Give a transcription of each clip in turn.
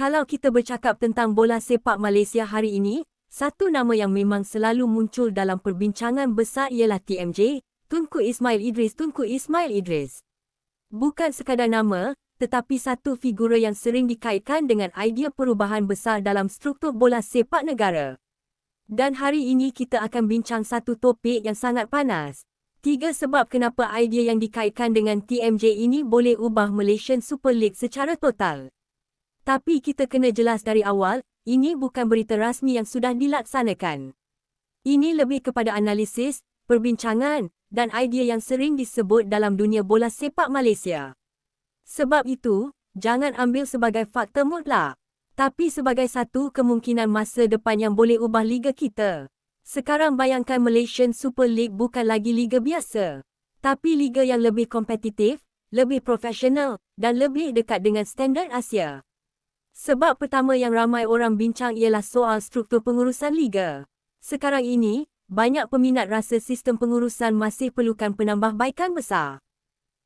Kalau kita bercakap tentang bola sepak Malaysia hari ini, satu nama yang memang selalu muncul dalam perbincangan besar ialah TMJ, Tunku Ismail Idris. Tunku Ismail Idris bukan sekadar nama, tetapi satu figura yang sering dikaitkan dengan idea perubahan besar dalam struktur bola sepak negara. Dan hari ini kita akan bincang satu topik yang sangat panas. 3 sebab kenapa idea yang dikaitkan dengan TMJ ini boleh ubah Malaysian Super League secara total. Tapi kita kena jelas dari awal, ini bukan berita rasmi yang sudah dilaksanakan. Ini lebih kepada analisis, perbincangan, dan idea yang sering disebut dalam dunia bola sepak Malaysia. Sebab itu, jangan ambil sebagai fakta mutlak, tapi sebagai satu kemungkinan masa depan yang boleh ubah liga kita. Sekarang bayangkan Malaysian Super League bukan lagi liga biasa, tapi liga yang lebih kompetitif, lebih profesional, dan lebih dekat dengan standard Asia. Sebab pertama yang ramai orang bincang ialah soal struktur pengurusan liga. Sekarang ini, banyak peminat rasa sistem pengurusan masih perlukan penambahbaikan besar.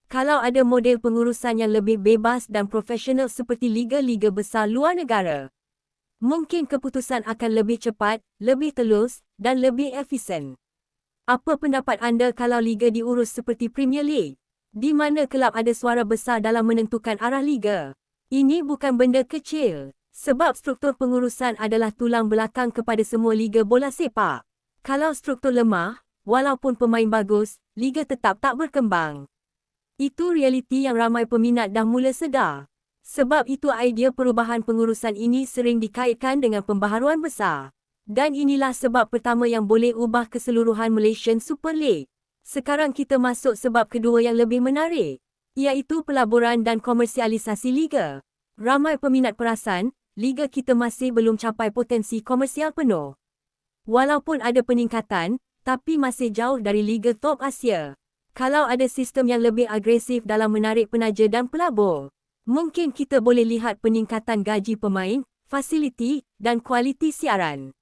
Kalau ada model pengurusan yang lebih bebas dan profesional seperti liga-liga besar luar negara, mungkin keputusan akan lebih cepat, lebih telus, dan lebih efisien. Apa pendapat anda kalau liga diurus seperti Premier League, di mana kelab ada suara besar dalam menentukan arah liga? Ini bukan benda kecil, sebab struktur pengurusan adalah tulang belakang kepada semua liga bola sepak. Kalau struktur lemah, walaupun pemain bagus, liga tetap tak berkembang. Itu realiti yang ramai peminat dah mula sedar. Sebab itu idea perubahan pengurusan ini sering dikaitkan dengan pembaharuan besar. Dan inilah sebab pertama yang boleh ubah keseluruhan Malaysian Super League. Sekarang kita masuk sebab kedua yang lebih menarik, iaitu pelaburan dan komersialisasi liga. Ramai peminat perasan, liga kita masih belum capai potensi komersial penuh. Walaupun ada peningkatan, tapi masih jauh dari liga top Asia. Kalau ada sistem yang lebih agresif dalam menarik penaja dan pelabur, mungkin kita boleh lihat peningkatan gaji pemain, fasiliti, dan kualiti siaran.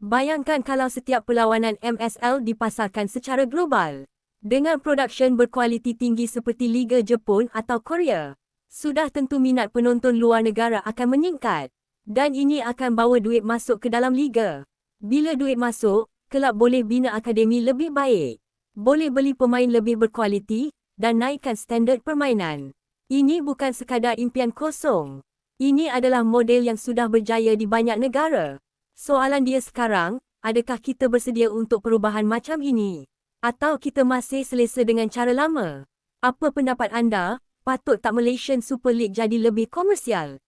Bayangkan kalau setiap perlawanan MSL dipasarkan secara global, dengan production berkualiti tinggi seperti Liga Jepun atau Korea, sudah tentu minat penonton luar negara akan meningkat. Dan ini akan bawa duit masuk ke dalam liga. Bila duit masuk, kelab boleh bina akademi lebih baik, boleh beli pemain lebih berkualiti, dan naikkan standard permainan. Ini bukan sekadar impian kosong. Ini adalah model yang sudah berjaya di banyak negara. Soalan dia sekarang, adakah kita bersedia untuk perubahan macam ini? Atau kita masih selesa dengan cara lama? Apa pendapat anda? Patut tak Malaysian Super League jadi lebih komersial?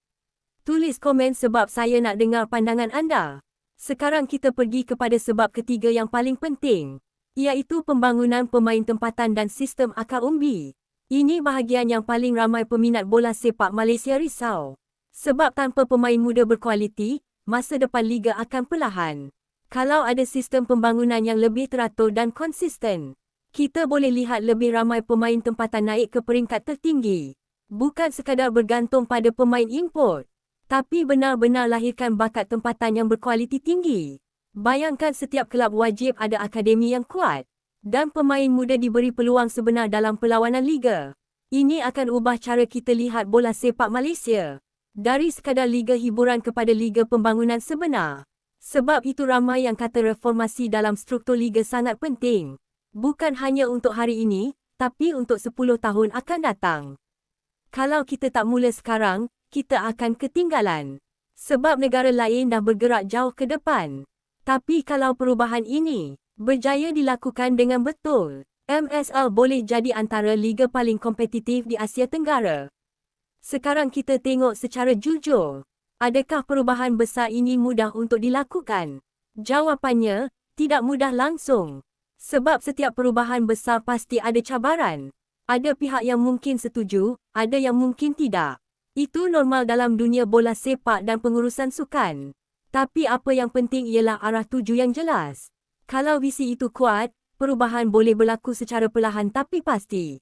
Tulis komen sebab saya nak dengar pandangan anda. Sekarang kita pergi kepada sebab ketiga yang paling penting, iaitu pembangunan pemain tempatan dan sistem akar umbi. Ini bahagian yang paling ramai peminat bola sepak Malaysia risau. Sebab tanpa pemain muda berkualiti, masa depan liga akan perlahan. Kalau ada sistem pembangunan yang lebih teratur dan konsisten, kita boleh lihat lebih ramai pemain tempatan naik ke peringkat tertinggi. Bukan sekadar bergantung pada pemain import, tapi benar-benar lahirkan bakat tempatan yang berkualiti tinggi. Bayangkan setiap kelab wajib ada akademi yang kuat, dan pemain muda diberi peluang sebenar dalam perlawanan liga. Ini akan ubah cara kita lihat bola sepak Malaysia, dari sekadar liga hiburan kepada liga pembangunan sebenar. Sebab itu ramai yang kata reformasi dalam struktur liga sangat penting. Bukan hanya untuk hari ini, tapi untuk 10 tahun akan datang. Kalau kita tak mula sekarang, kita akan ketinggalan. Sebab negara lain dah bergerak jauh ke depan. Tapi kalau perubahan ini berjaya dilakukan dengan betul, MSL boleh jadi antara liga paling kompetitif di Asia Tenggara. Sekarang kita tengok secara jujur. Adakah perubahan besar ini mudah untuk dilakukan? Jawapannya, tidak mudah langsung. Sebab setiap perubahan besar pasti ada cabaran. Ada pihak yang mungkin setuju, ada yang mungkin tidak. Itu normal dalam dunia bola sepak dan pengurusan sukan. Tapi apa yang penting ialah arah tuju yang jelas. Kalau visi itu kuat, perubahan boleh berlaku secara perlahan tapi pasti.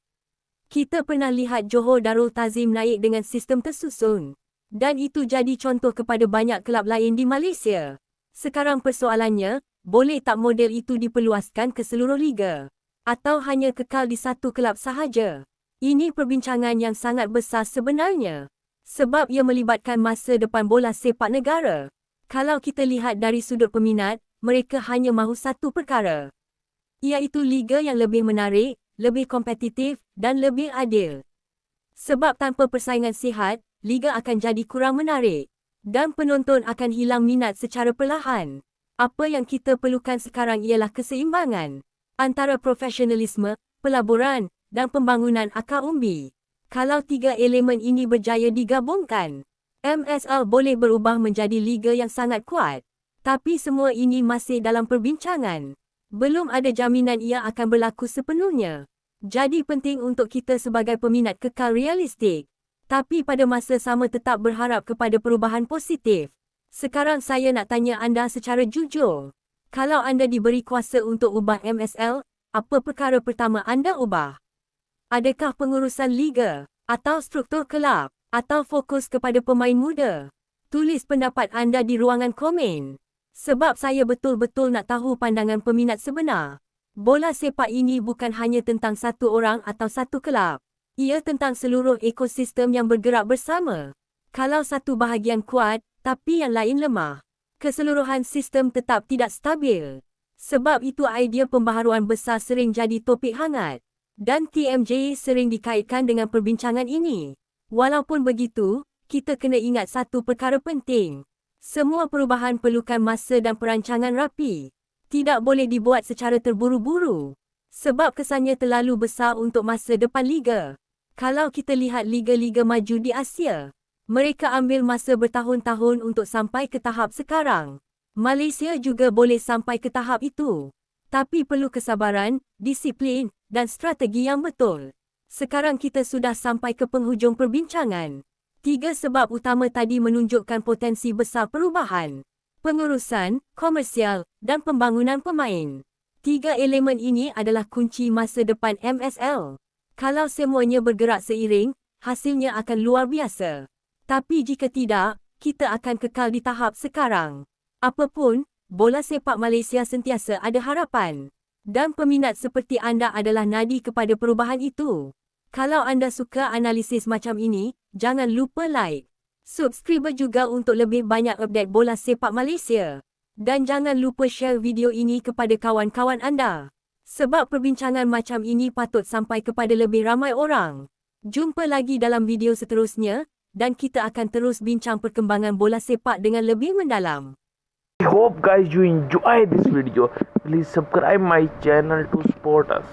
Kita pernah lihat Johor Darul Ta'zim naik dengan sistem tersusun. Dan itu jadi contoh kepada banyak kelab lain di Malaysia. Sekarang persoalannya, boleh tak model itu diperluaskan ke seluruh liga? Atau hanya kekal di satu kelab sahaja? Ini perbincangan yang sangat besar sebenarnya. Sebab ia melibatkan masa depan bola sepak negara. Kalau kita lihat dari sudut peminat, mereka hanya mahu satu perkara, iaitu liga yang lebih menarik, lebih kompetitif dan lebih adil. Sebab tanpa persaingan sihat, liga akan jadi kurang menarik dan penonton akan hilang minat secara perlahan. Apa yang kita perlukan sekarang ialah keseimbangan antara profesionalisme, pelaburan dan pembangunan akar umbi. Kalau tiga elemen ini berjaya digabungkan, MSL boleh berubah menjadi liga yang sangat kuat. Tapi semua ini masih dalam perbincangan. Belum ada jaminan ia akan berlaku sepenuhnya. Jadi penting untuk kita sebagai peminat kekal realistik. Tapi pada masa sama tetap berharap kepada perubahan positif. Sekarang saya nak tanya anda secara jujur. Kalau anda diberi kuasa untuk ubah MSL, apa perkara pertama anda ubah? Adakah pengurusan liga, atau struktur kelab, atau fokus kepada pemain muda? Tulis pendapat anda di ruangan komen. Sebab saya betul-betul nak tahu pandangan peminat sebenar. Bola sepak ini bukan hanya tentang satu orang atau satu kelab. Ia tentang seluruh ekosistem yang bergerak bersama. Kalau satu bahagian kuat, tapi yang lain lemah, keseluruhan sistem tetap tidak stabil. Sebab itu idea pembaharuan besar sering jadi topik hangat. Dan TMJ sering dikaitkan dengan perbincangan ini. Walaupun begitu, kita kena ingat satu perkara penting. Semua perubahan perlukan masa dan perancangan rapi. Tidak boleh dibuat secara terburu-buru. Sebab kesannya terlalu besar untuk masa depan liga. Kalau kita lihat liga-liga maju di Asia, mereka ambil masa bertahun-tahun untuk sampai ke tahap sekarang. Malaysia juga boleh sampai ke tahap itu. Tapi perlu kesabaran, disiplin dan strategi yang betul. Sekarang kita sudah sampai ke penghujung perbincangan. 3 sebab utama tadi menunjukkan potensi besar perubahan. Pengurusan, komersial dan pembangunan pemain. 3 elemen ini adalah kunci masa depan MSL. Kalau semuanya bergerak seiring, hasilnya akan luar biasa. Tapi jika tidak, kita akan kekal di tahap sekarang. Apapun, bola sepak Malaysia sentiasa ada harapan. Dan peminat seperti anda adalah nadi kepada perubahan itu. Kalau anda suka analisis macam ini, jangan lupa like. Subscribe juga untuk lebih banyak update bola sepak Malaysia. Dan jangan lupa share video ini kepada kawan-kawan anda. Sebab perbincangan macam ini patut sampai kepada lebih ramai orang. Jumpa lagi dalam video seterusnya, dan kita akan terus bincang perkembangan bola sepak dengan lebih mendalam. I hope guys you enjoy this video. Please subscribe my channel to support us.